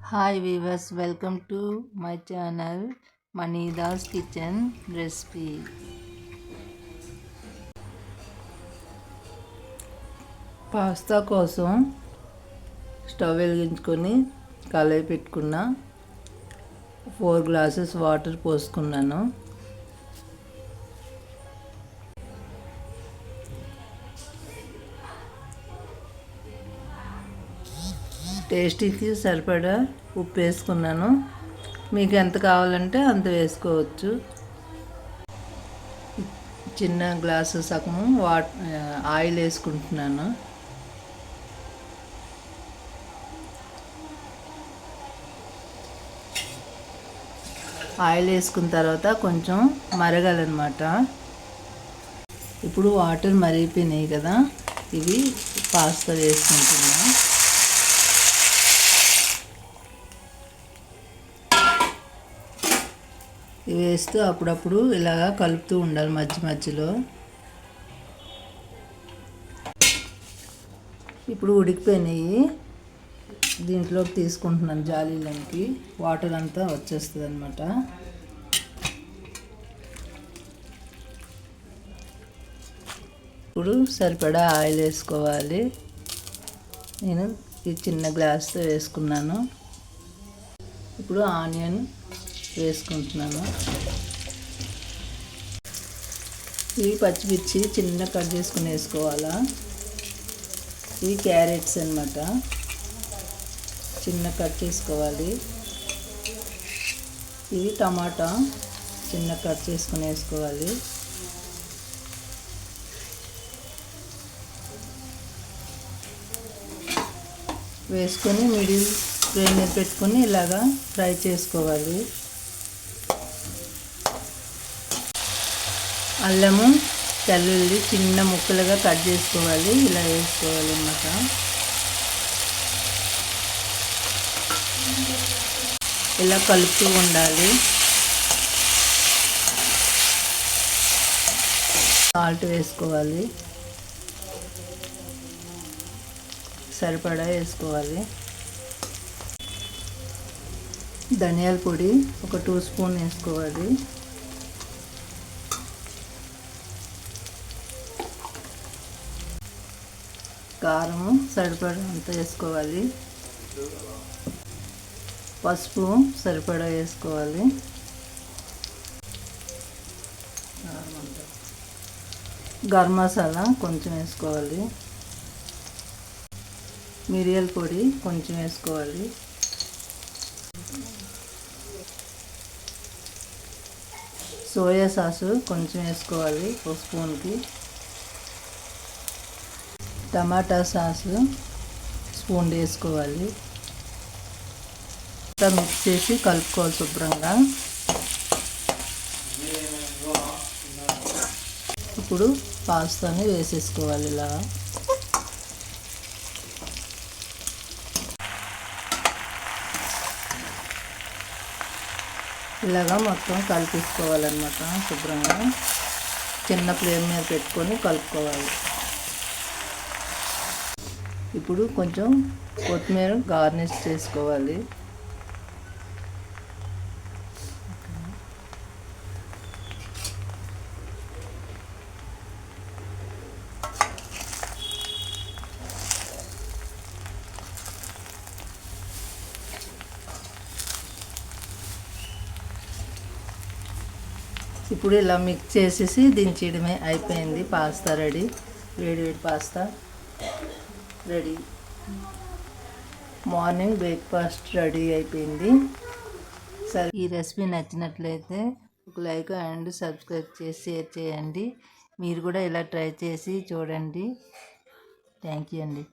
Hi viewers, welcome to my channel మనీదాస్ kitchen recipe. Pasta కోసం stove వెలిగించుకొని కళాయి పెట్టుకున్న 4 గ్లాసెస్ వాటర్ పోసుకున్నాను. టేస్టీకి సరిపడా ఉప్పు వేసుకున్నాను. మీకు ఎంత కావాలంటే అంత వేసుకోవచ్చు. చిన్న గ్లాసు సగము ఆయిల్ వేసుకుంటున్నాను. ఆయిల్ వేసుకున్న తర్వాత కొంచెం మరగాలన్నమాట. ఇప్పుడు వాటర్ మరిగిపోయినాయి కదా, ఇవి పాస్తా వేసుకుంటున్నాను. ఇవి వేస్తూ అప్పుడప్పుడు ఇలాగా కలుపుతూ ఉండాలి మధ్య మధ్యలో. ఇప్పుడు ఉడికిపోయినాయి, దీంట్లోకి తీసుకుంటున్నాను. జాలీలోకి వాటర్ అంతా వచ్చేస్తుంది అన్నమాట. ఇప్పుడు సరిపడా ఆయిల్ వేసుకోవాలి. నేను ఈ చిన్న గ్లాస్తో వేసుకున్నాను. ఇప్పుడు ఆనియన్ వేసుకుంటున్నాను. ఇవి పచ్చిమిర్చి చిన్న కట్ చేసుకుని వేసుకోవాలా. ఇవి క్యారెట్స్ అన్నమాట, చిన్న కట్ చేసుకోవాలి. ఇవి టమాటా చిన్న కట్ చేసుకుని వేసుకోవాలి. వేసుకొని మిడిల్ ఫ్లేమ్ మీద పెట్టుకొని ఇలాగా ఫ్రై చేసుకోవాలి. అల్లము వెల్లుల్లి చిన్న ముక్కలుగా కట్ చేసుకోవాలి. ఇలా వేసుకోవాలి అన్నమాట. ఇలా కలుపుతూ ఉండాలి. సాల్ట్ వేసుకోవాలి, సరిపడా వేసుకోవాలి. ధనియాల పొడి ఒక 2 స్పూన్ వేసుకోవాలి. కారం సరిపడంత వేసుకోవాలి. పసుపు సరిపడా వేసుకోవాలి. గరం మసాలా కొంచెం వేసుకోవాలి. మిరియాల పొడి కొంచెం వేసుకోవాలి. సోయా సాసు కొంచెం వేసుకోవాలి, 1 స్పూన్కి. టమాటా సాసు స్పూన్ వేసుకోవాలి. అంతా మిక్స్ చేసి కలుపుకోవాలి శుభ్రంగా. ఇప్పుడు పాస్తాని వేసేసుకోవాలి. ఇలాగా మొత్తం కలిపేసుకోవాలన్నమాట శుభ్రంగా. చిన్న ఫ్లేమ్ మీద పెట్టుకొని కలుపుకోవాలి. ఇప్పుడు కొంచెం కొత్తిమీర గార్నిష్ చేసుకోవాలి. ఇప్పుడు ఇలా మిక్స్ చేసేసి దించేయడమే, అయిపోయింది. Pasta ready. వేడి pasta ready. Morning breakfast ready అయిపోయింది. సరే, ఈ రెసిపీ నచ్చినట్లయితే ఒక లైక్ అండ్ సబ్స్క్రైబ్ చేసి షేర్ చేయండి. మీరు కూడా ఇలా ట్రై చేసి చూడండి. థ్యాంక్ యూ అండి.